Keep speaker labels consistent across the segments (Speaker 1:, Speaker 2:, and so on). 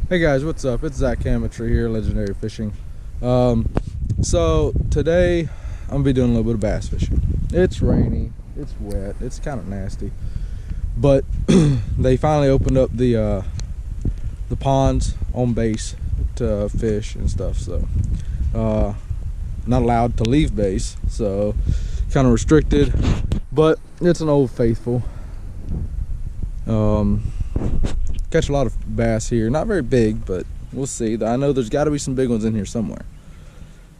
Speaker 1: Hey guys, what's up? It's Zach Amateur here, Legendary Fishing. So today I'm gonna be doing a little bit of bass fishing. It's rainy, it's wet, it's kind of nasty, but they finally opened up the ponds on base to fish and stuff. So not allowed to leave base, so kind of restricted. But it's an old faithful. Catch a lot of bass here, not very big, but we'll see. I know there's got to be some big ones in here somewhere,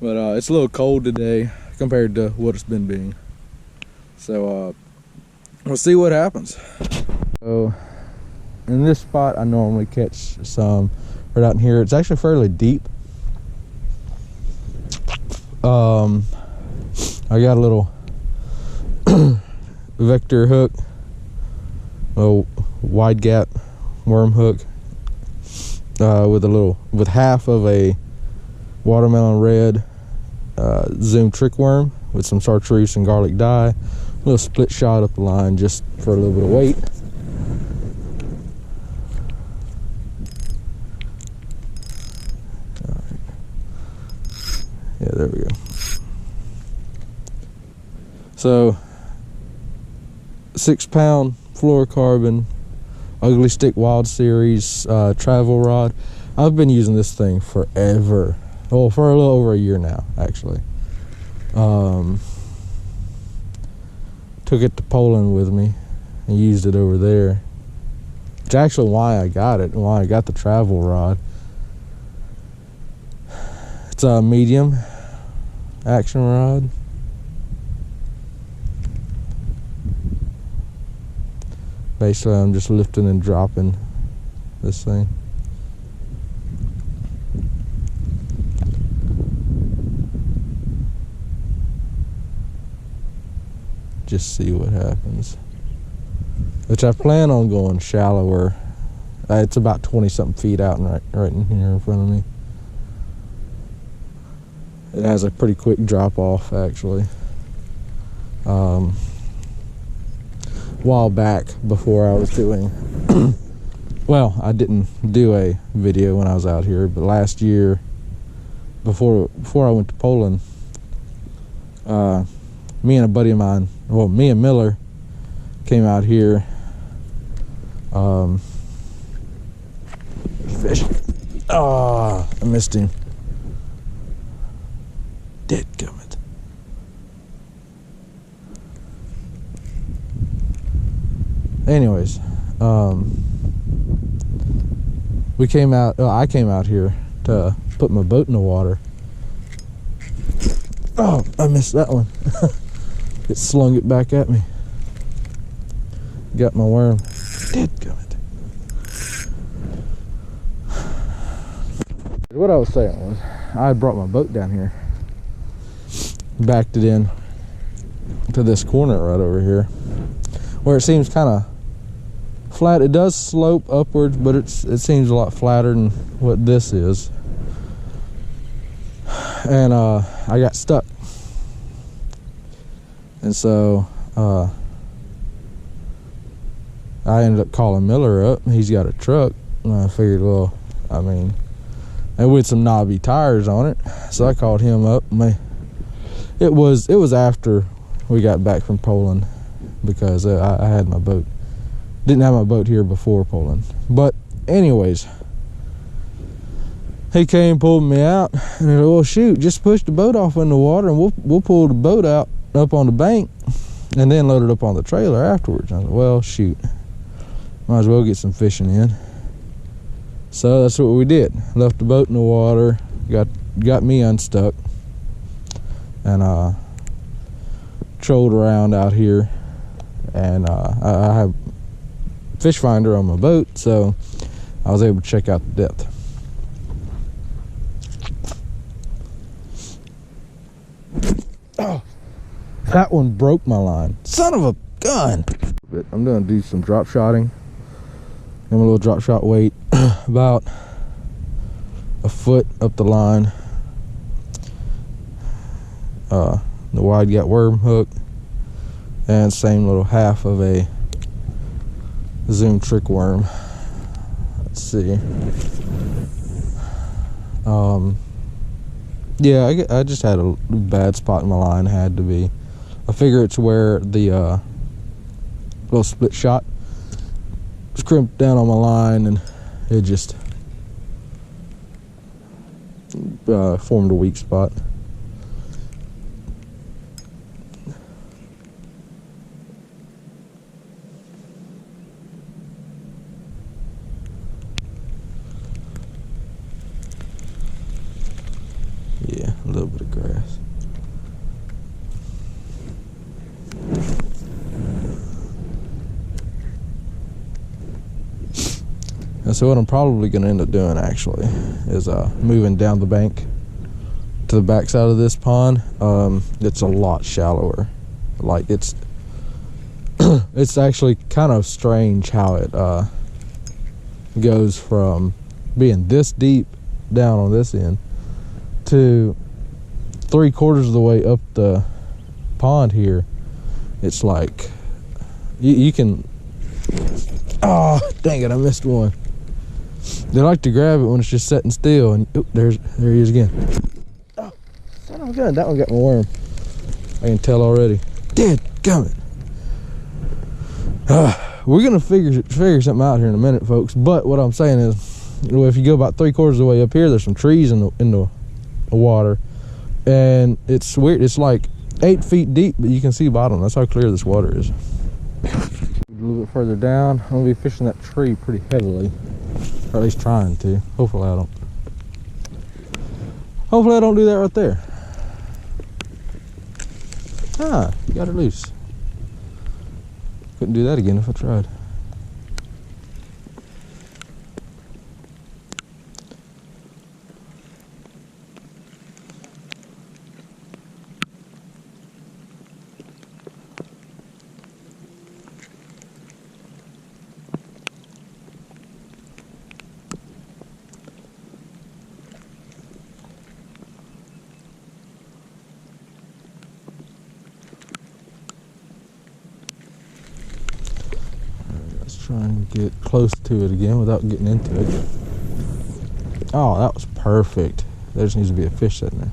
Speaker 1: but it's a little cold today compared to what it's been being, so we'll see what happens. So in this spot I normally catch some right out in here. It's actually fairly deep. I got a little vector hook, a wide gap worm hook with half of a watermelon red zoom trick worm with some chartreuse and garlic dye. A little split shot up the line just for a little bit of weight. All right. Yeah, there we go. So 6-pound fluorocarbon Ugly Stick Wild Series travel rod. I've been using this thing forever. Well, for a little over a year now, actually. Took it to Poland with me and used it over there. It's actually why I got it and why I got the travel rod. It's a medium action rod. Basically, I'm just lifting and dropping this thing. Just see what happens. Which I plan on going shallower. It's about 20-something feet out and right in here in front of me. It has a pretty quick drop off, actually. While back, before I was doing well, I didn't do a video when I was out here, but last year before I went to Poland, me and a buddy of mine, well, me and Miller came out here fishing. I missed him. Dadgummit. Anyways, we came out. I came out here to put my boat in the water. Oh, I missed that one. It slung it back at me. Got my worm. Dadgummit. What I was saying was, I had brought my boat down here, backed it in to this corner right over here, where it seems kind of flat. It does slope upwards, but it seems a lot flatter than what this is. And I got stuck, and so I ended up calling Miller up. He's got a truck, and I figured, well, I mean, and with some knobby tires on it, so I called him up. It was after we got back from Poland, because I had my boat. Didn't have my boat here before Poland. But anyways, he came, pulled me out, and he said, well, shoot, just push the boat off in the water and we'll pull the boat out up on the bank and then load it up on the trailer afterwards. I said, well, shoot, might as well get some fishing in. So that's what we did. Left the boat in the water, got me unstuck, and trolled around out here. And I have fish finder on my boat, so I was able to check out the depth. Oh, that one broke my line. Son of a gun. I'm gonna do some drop shotting. I'm a little drop shot weight, about a foot up the line. The wide gap worm hook, and same little half of a zoom trick worm. Let's see. Yeah, I just had a bad spot in my line. Had to be. I figure it's where the little split shot was crimped down on my line, and it just formed a weak spot. Yeah, a little bit of grass. And so what I'm probably going to end up doing actually is moving down the bank to the back side of this pond. It's a lot shallower. Like it's actually kind of strange how it goes from being this deep down on this end to 3/4 of the way up the pond here. It's like you can, oh dang it, I missed one. They like to grab it when it's just sitting still, and there he is again. Oh, son of a gun, that one got my worm. I can tell already. Dead gummit. We're gonna figure something out here in a minute, folks. But what I'm saying is, if you go about 3/4 of the way up here, there's some trees in the water, and it's weird. It's like 8 feet deep, but you can see bottom. That's how clear this water is. A little bit further down, I'm gonna be fishing that tree pretty heavily, or at least trying to. Hopefully I don't do that right there. Ah, got it loose. Couldn't do that again if I tried. Try and get close to it again without getting into it. Oh, that was perfect. There just needs to be a fish sitting there.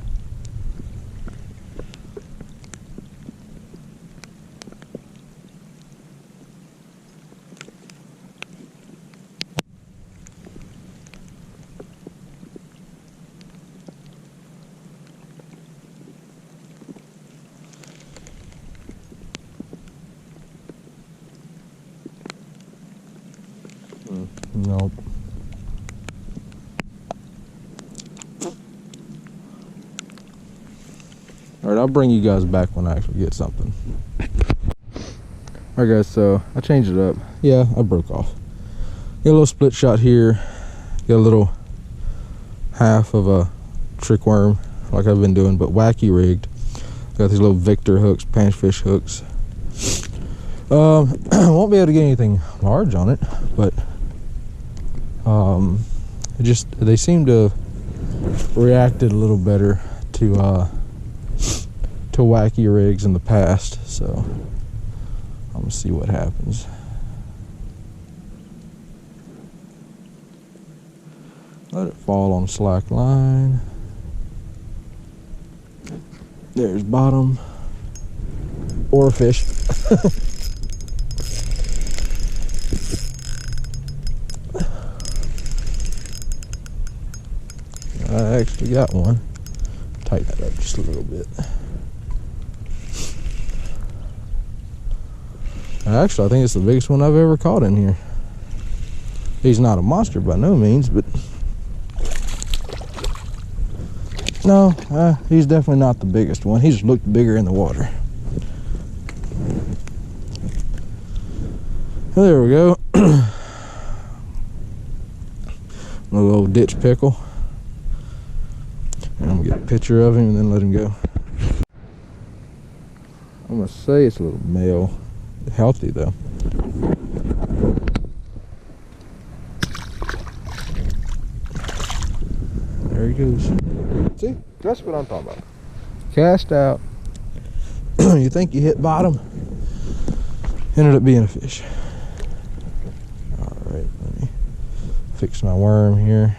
Speaker 1: Nope. Alright, I'll bring you guys back when I actually get something. Alright guys, so I changed it up. Yeah, I broke off. Got a little split shot here. Got a little half of a trick worm like I've been doing, but wacky rigged. Got these little Victor hooks, panfish hooks. Won't be able to get anything large on it, but they seem to have reacted a little better to wacky rigs in the past, so I'm gonna see what happens. Let it fall on slack line. There's bottom or a fish. I actually got one. Tighten that up just a little bit. Actually, I think it's the biggest one I've ever caught in here. He's not a monster by no means, but no, he's definitely not the biggest one. He just looked bigger in the water. There we go. A little ditch pickle. And I'm gonna get a picture of him and then let him go. I'm gonna say it's a little male. Healthy though. There he goes. See? That's what I'm talking about. Cast out. You think you hit bottom. Ended up being a fish. Alright, let me fix my worm here.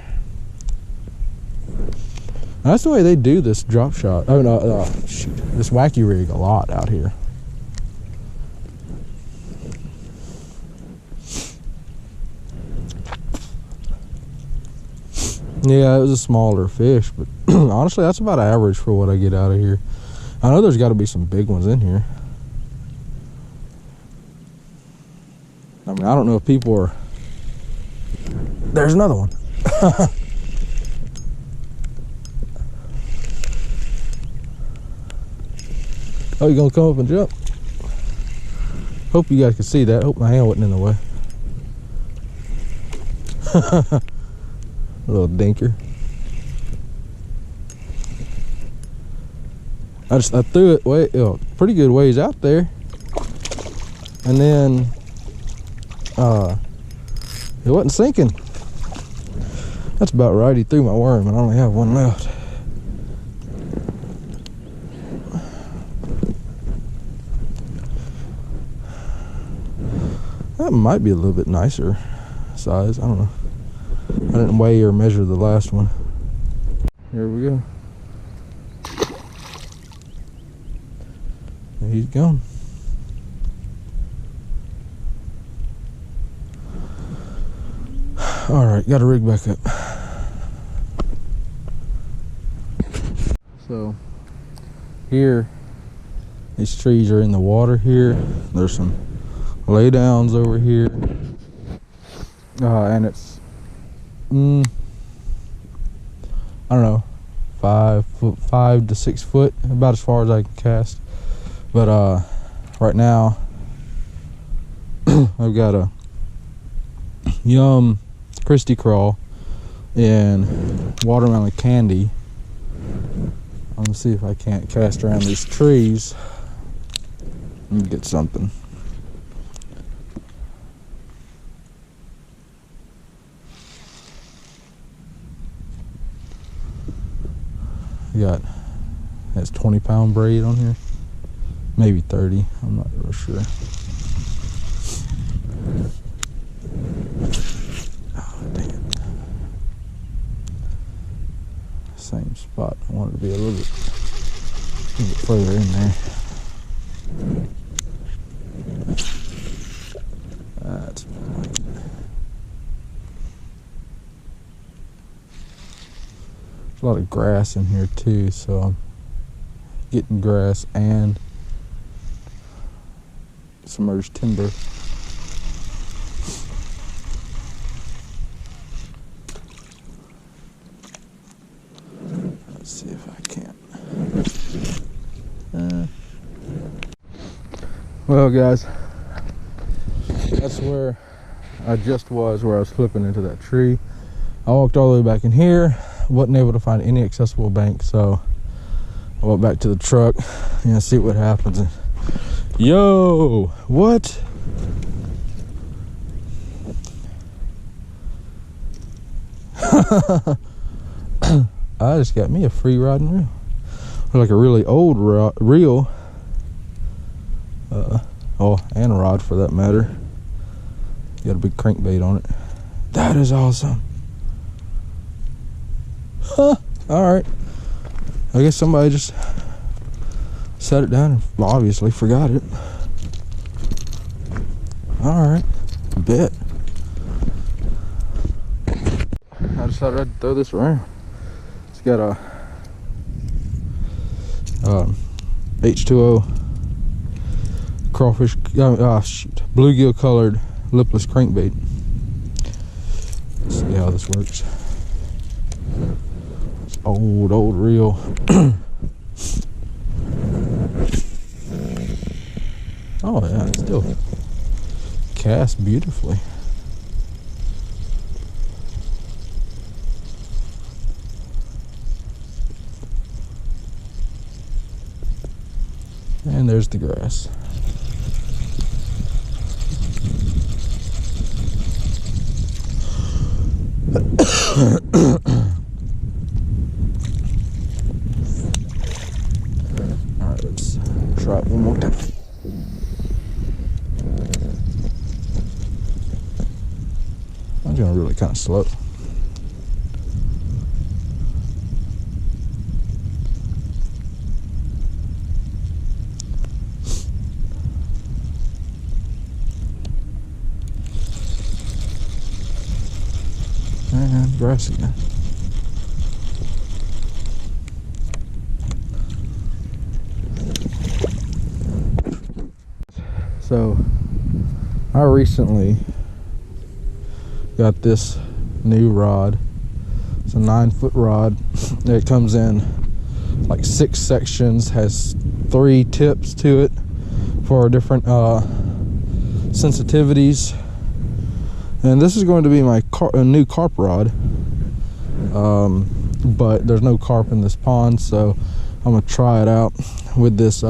Speaker 1: That's the way they do this drop shot. Oh no, shoot, this wacky rig a lot out here. Yeah, it was a smaller fish, but honestly, that's about average for what I get out of here. I know there's got to be some big ones in here. I mean, I don't know if people are... There's another one. Oh, you gonna come up and jump? Hope you guys can see that. Hope my hand wasn't in the way. A little dinker. I threw it way, pretty good ways out there, and then it wasn't sinking. That's about right. He threw my worm, and I only have one left. That might be a little bit nicer size. I don't know. I didn't weigh or measure the last one. Here we go. And he's gone. All right, got to rig back up. So here, these trees are in the water here. There's some lay downs over here. And it's, I don't know, 5 to 6 foot, about as far as I can cast. But right now, I've got a Yum Christy Crawl and watermelon candy. I'm gonna see if I can't cast around these trees and get something. Has 20-pound braid on here, maybe 30. I'm not real sure. Oh, dang it. Same spot. I want it to be a little bit further in there. That's more like it. There's a lot of grass in here too, so I'm getting grass and submerged timber. Let's see if I can. Well, guys, that's where I just was, where I was flipping into that tree. I walked all the way back in here, wasn't able to find any accessible bank, so I went back to the truck and see what happens. And yo, what? I just got me a free rod and reel. Like a really old reel. And a rod for that matter. Got a big crankbait on it. That is awesome. Huh. Alright. I guess somebody just set it down and obviously forgot it. Alright. Bet. I decided I'd throw this around. It's got a H2O crawfish, bluegill colored lipless crankbait. Let's see how this works. It's old reel. Oh yeah, it still casts beautifully. And there's the grass. Alright, let's try it one more time. I'm going really kind of slow. grass again. So I recently got this new rod. It's a 9-foot rod. It comes in like 6 sections, has 3 tips to it for different sensitivities. And this is going to be my new carp rod, but there's no carp in this pond, so I'm gonna try it out with this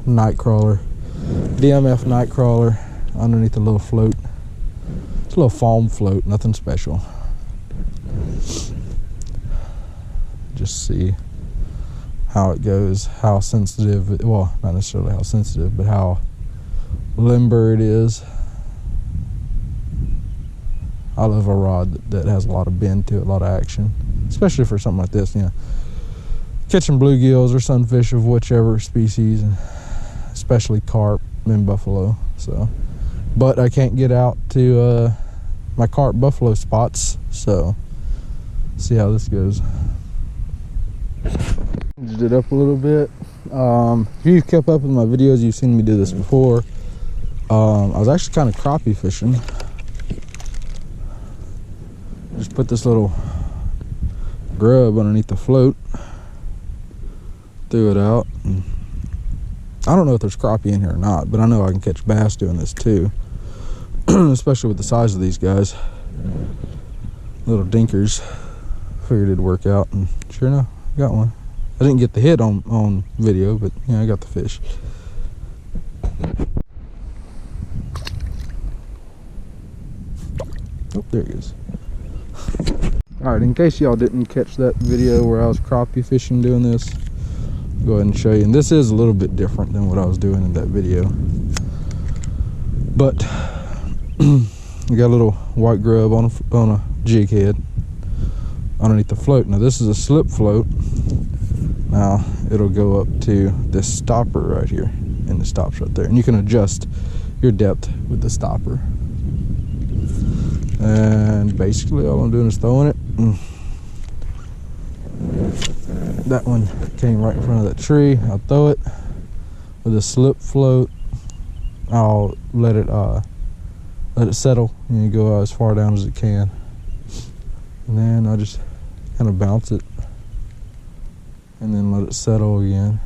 Speaker 1: night crawler, DMF night crawler, underneath a little float. It's a little foam float, nothing special. Just see how it goes, how sensitive, well, not necessarily how sensitive, but how limber it is. I love a rod that has a lot of bend to it, a lot of action, especially for something like this, you know, catching bluegills or sunfish of whichever species, and especially carp and buffalo. So, but I can't get out to my carp buffalo spots, so see how this goes. Changed it up a little bit. If you've kept up with my videos, you've seen me do this before. I was actually kind of crappie fishing. Just put this little grub underneath the float, threw it out, and I don't know if there's crappie in here or not, but I know I can catch bass doing this too. Especially with the size of these guys, little dinkers. Figured it'd work out, and sure enough, got one. I didn't get the hit on video, but yeah, I got the fish. Oh, there he is. Alright, in case y'all didn't catch that video where I was crappie fishing doing this, go ahead and show you. And this is a little bit different than what I was doing in that video. But we got a little white grub on a jig head underneath the float. Now this is a slip float. Now it'll go up to this stopper right here, and it stops right there. And you can adjust your depth with the stopper. And basically all I'm doing is throwing it. That one came right in front of that tree. I'll throw it with a slip float. I'll let it settle and go as far down as it can. And then I just kind of bounce it and then let it settle again.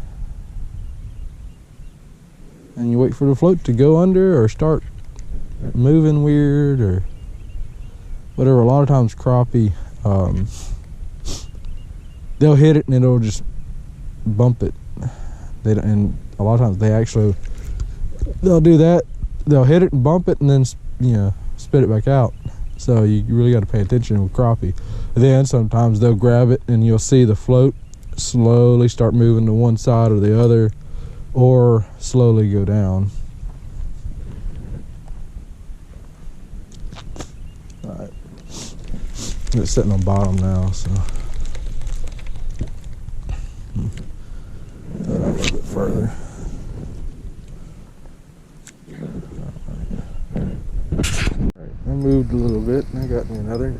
Speaker 1: And you wait for the float to go under or start moving weird or whatever. A lot of times crappie, they'll hit it and it'll just bump it. And a lot of times they'll do that. They'll hit it and bump it and then, you know, spit it back out. So you really got to pay attention with crappie. Then sometimes they'll grab it and you'll see the float slowly start moving to one side or the other, or slowly go down. Alright, it's sitting on bottom now, so a little bit further. Alright, I moved a little bit and I got me another.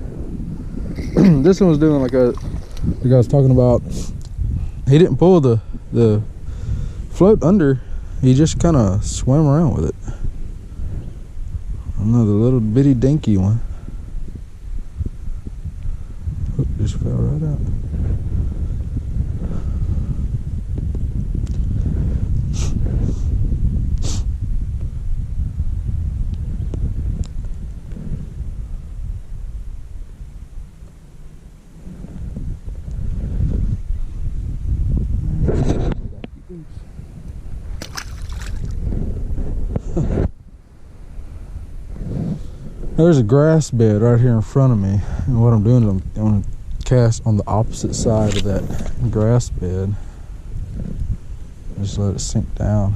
Speaker 1: This one was doing like I was talking about. He didn't pull the float under, he just kind of swam around with it. Another little bitty dinky one. Hook just fell right out. There's a grass bed right here in front of me, and what I'm doing is I'm going to cast on the opposite side of that grass bed. Just let it sink down.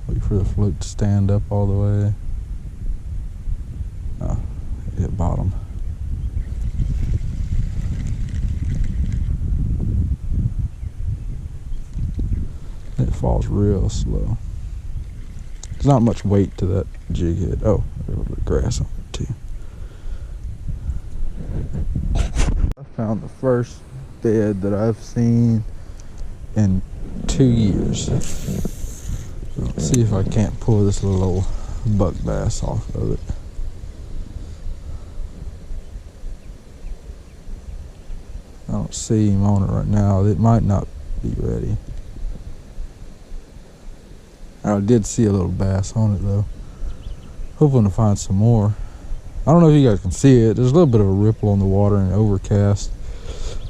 Speaker 1: Wait for the float to stand up all the way. Oh, it hit bottom. It falls real slow. There's not much weight to that jig head. Oh, there's a little bit of grass on it too. I found the first bed that I've seen in 2 years. Let's see if I can't pull this little old buck bass off of it. I don't see him on it right now. It might not be ready. I did see a little bass on it though. Hoping to find some more. I don't know if you guys can see it. There's a little bit of a ripple on the water and overcast.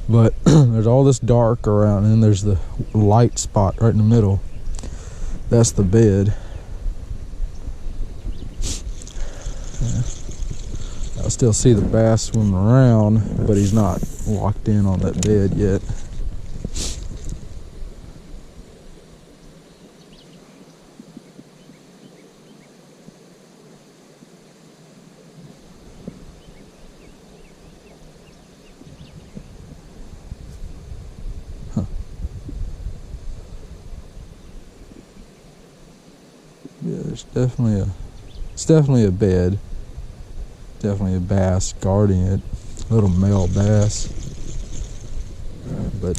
Speaker 1: But there's all this dark around, and then there's the light spot right in the middle. That's the bed. Yeah. I still see the bass swimming around, but he's not locked in on that bed yet. Yeah, it's definitely a bed. Definitely a bass guarding it. A little male bass. But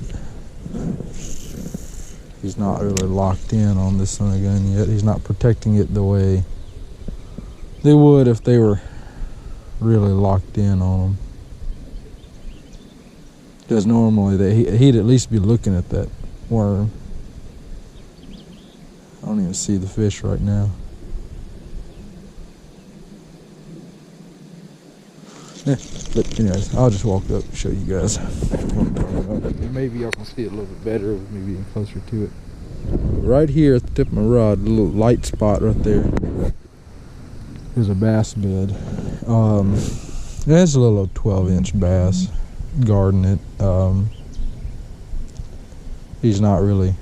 Speaker 1: he's not really locked in on this son of a gun yet. He's not protecting it the way they would if they were really locked in on them. Because normally he'd at least be looking at that worm. I don't even see the fish right now. Yeah, but anyways, I'll just walk up and show you guys. Maybe y'all can see it a little bit better with me being closer to it. Right here at the tip of my rod, a little light spot right there is a bass bed. It's a little 12-inch bass guarding it. He's not really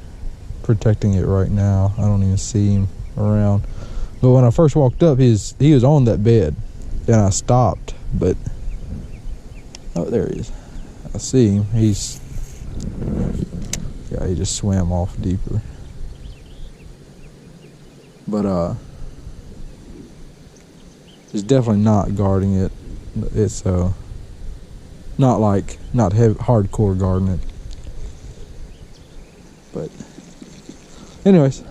Speaker 1: protecting it right now. I don't even see him around. But when I first walked up, he was on that bed, and I stopped. But oh, there he is. I see him. He just swam off deeper. But he's definitely not guarding it. It's not hardcore guarding it. But anyways,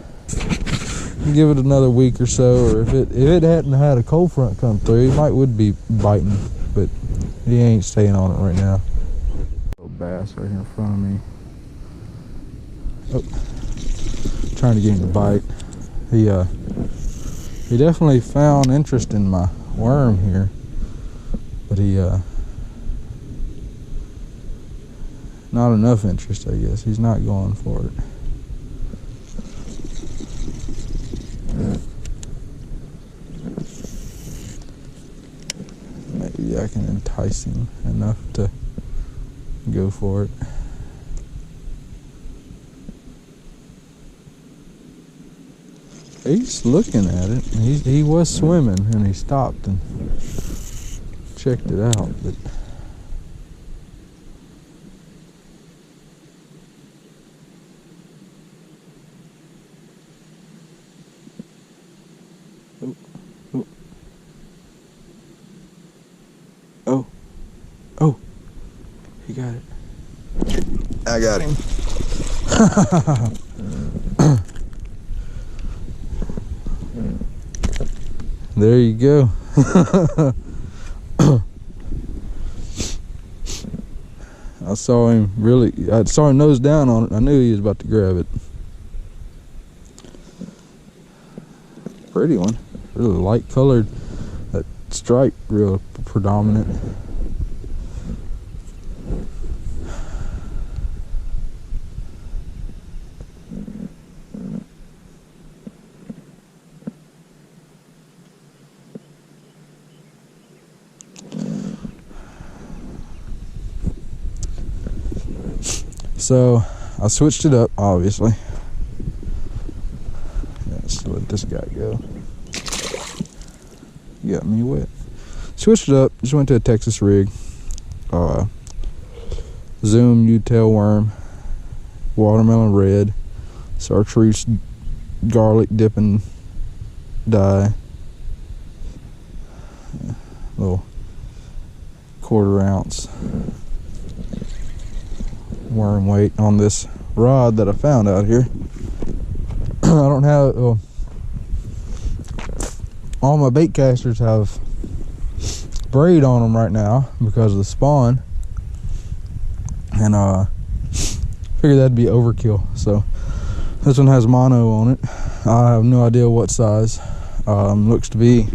Speaker 1: give it another week or so, or if it hadn't had a cold front come through, he would be biting, but he ain't staying on it right now. Little bass right here in front of me. Oh, trying to get him to bite. He definitely found interest in my worm here, but not enough interest, I guess. He's not going for it. Maybe I can entice him enough to go for it. He's looking at it. He was swimming and he stopped and checked it out, but oh, he got it. I got him. There you go. I saw him nose down on it. I knew he was about to grab it. Pretty one. Really light colored. That stripe real predominant. So I switched it up, obviously. Let's let this guy go. You got me wet. Switched it up, just went to a Texas rig. Zoom U-tail worm, watermelon red, chartreuse garlic dipping dye, little 1/4 ounce worm weight on this rod that I found out here. I don't have, all my bait casters have braid on them right now because of the spawn, and figured that'd be overkill. So this one has mono on it. I have no idea what size. Looks to be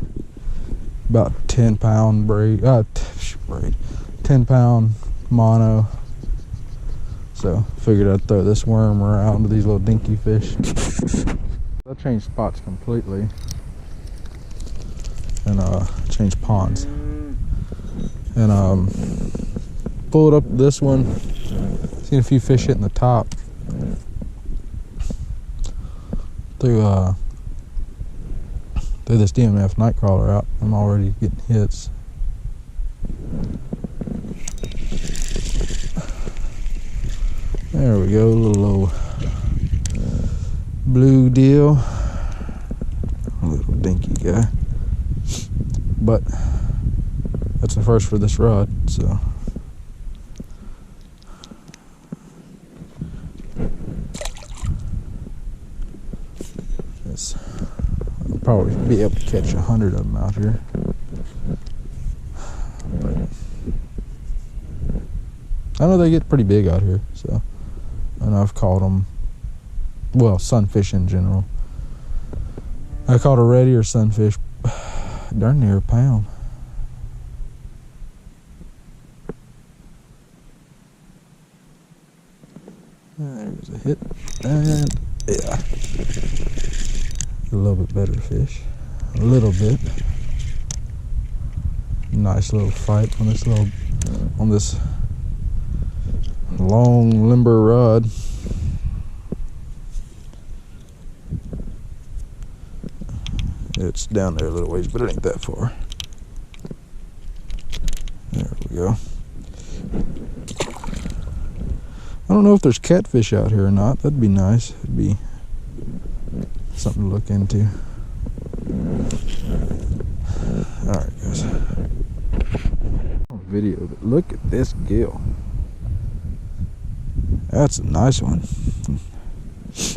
Speaker 1: about 10-pound braid, 10-pound mono. So figured I'd throw this worm around to these little dinky fish. I changed spots completely and changed ponds, and pulled up this one, seen a few fish hitting the top through this DMF Nightcrawler out. I'm already getting hits. There we go, a little old bluegill, a little dinky guy, but that's the first for this rod. So I'll probably be able to catch 100 of them out here, but I know they get pretty big out here. So, and I've caught them, well, sunfish in general. I caught a red ear sunfish darn near a pound. There's a hit, and yeah, a little bit better fish, a little bit. Nice little fight on this long limber rod. It's down there a little ways, but it ain't that far. There we go. I don't know if there's catfish out here or not. That'd be nice. It'd be something to look into. Alright, guys. Video, but look at this gill. That's a nice one.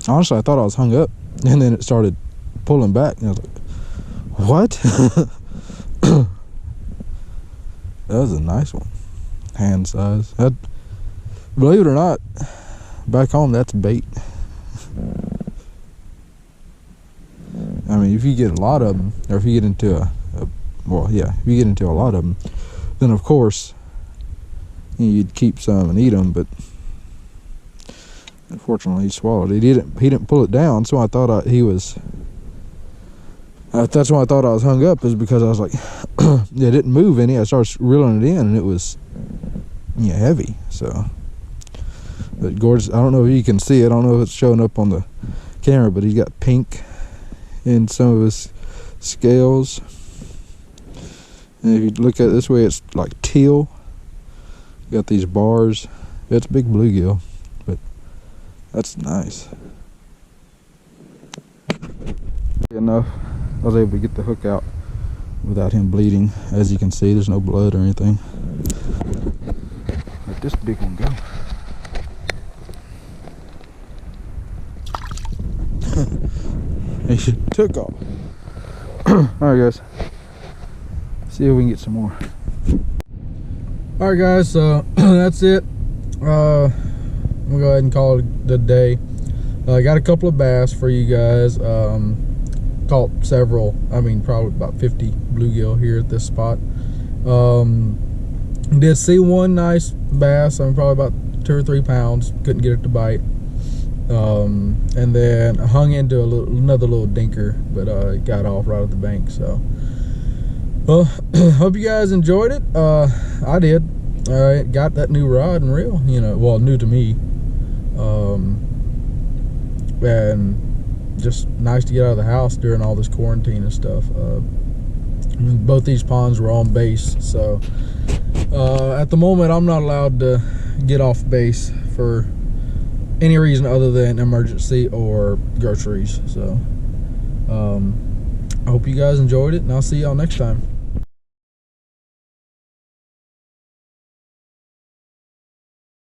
Speaker 1: Honestly, I thought I was hung up, and then it started pulling back, and I was like, what? That was a nice one. Hand size. Believe it or not, back home, that's bait. I mean, if you get a lot of them, or if you get into if you get into a lot of them, then of course, you'd keep some and eat them, but unfortunately he swallowed it. He didn't pull it down, so I thought that's why I thought I was hung up, is because I was like, it didn't move any. I started reeling it in, and it was heavy. So, but gorgeous. I don't know if you can see it. I don't know if it's showing up on the camera, but he's got pink in some of his scales. And if you look at it this way, it's like teal. Got these bars. It's a big bluegill, but that's nice. Enough. I was able to get the hook out without him bleeding. As you can see, there's no blood or anything. Let this big one go. He took off. Alright, guys. See if we can get some more. Alright, guys, so that's it. I'm gonna go ahead and call it a day. I got a couple of bass for you guys. Caught several, I mean probably about 50 bluegill here at this spot. Did see one nice bass, I mean probably about 2 or 3 pounds. Couldn't get it to bite. And then I hung into another little dinker, but it got off right at the bank. So, well, hope you guys enjoyed it. I did. Got that new rod and reel, well, new to me. And just nice to get out of the house during all this quarantine and stuff. Both these ponds were on base, so at the moment I'm not allowed to get off base for any reason other than emergency or groceries. So I hope you guys enjoyed it, and I'll see y'all next time.